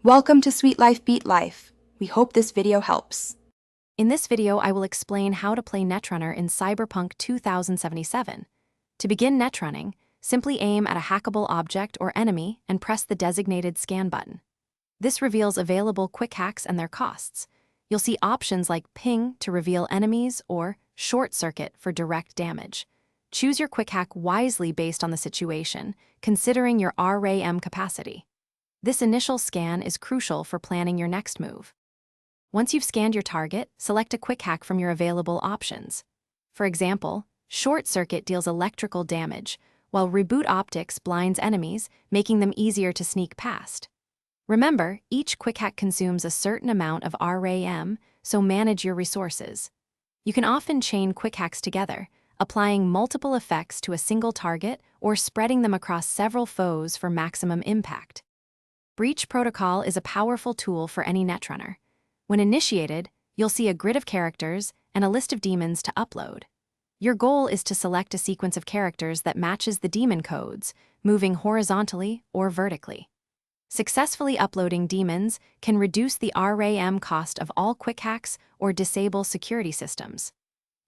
Welcome to Sweet Life Beat Life. We hope this video helps. In this video, I will explain how to play Netrunner in Cyberpunk 2077. To begin netrunning, simply aim at a hackable object or enemy and press the designated scan button. This reveals available quick hacks and their costs. You'll see options like ping to reveal enemies or short circuit for direct damage. Choose your quick hack wisely based on the situation, considering your RAM capacity. This initial scan is crucial for planning your next move. Once you've scanned your target, select a quick hack from your available options. For example, short circuit deals electrical damage, while reboot optics blinds enemies, making them easier to sneak past. Remember, each quick hack consumes a certain amount of RAM, so manage your resources. You can often chain quick hacks together, applying multiple effects to a single target or spreading them across several foes for maximum impact. Breach Protocol is a powerful tool for any netrunner. When initiated, you'll see a grid of characters and a list of demons to upload. Your goal is to select a sequence of characters that matches the demon codes, moving horizontally or vertically. Successfully uploading demons can reduce the RAM cost of all quick hacks or disable security systems.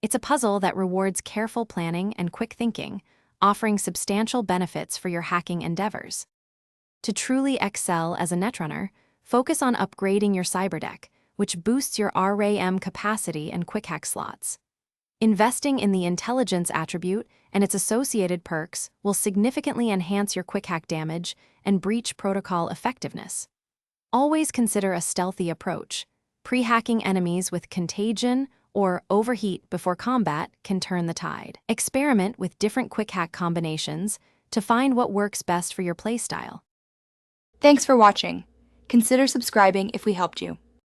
It's a puzzle that rewards careful planning and quick thinking, offering substantial benefits for your hacking endeavors. To truly excel as a netrunner, focus on upgrading your cyberdeck, which boosts your RAM capacity and quick hack slots. Investing in the intelligence attribute and its associated perks will significantly enhance your quick hack damage and breach protocol effectiveness. Always consider a stealthy approach. Pre-hacking enemies with contagion or overheat before combat can turn the tide. Experiment with different quick hack combinations to find what works best for your playstyle. Thanks for watching. Consider subscribing if we helped you.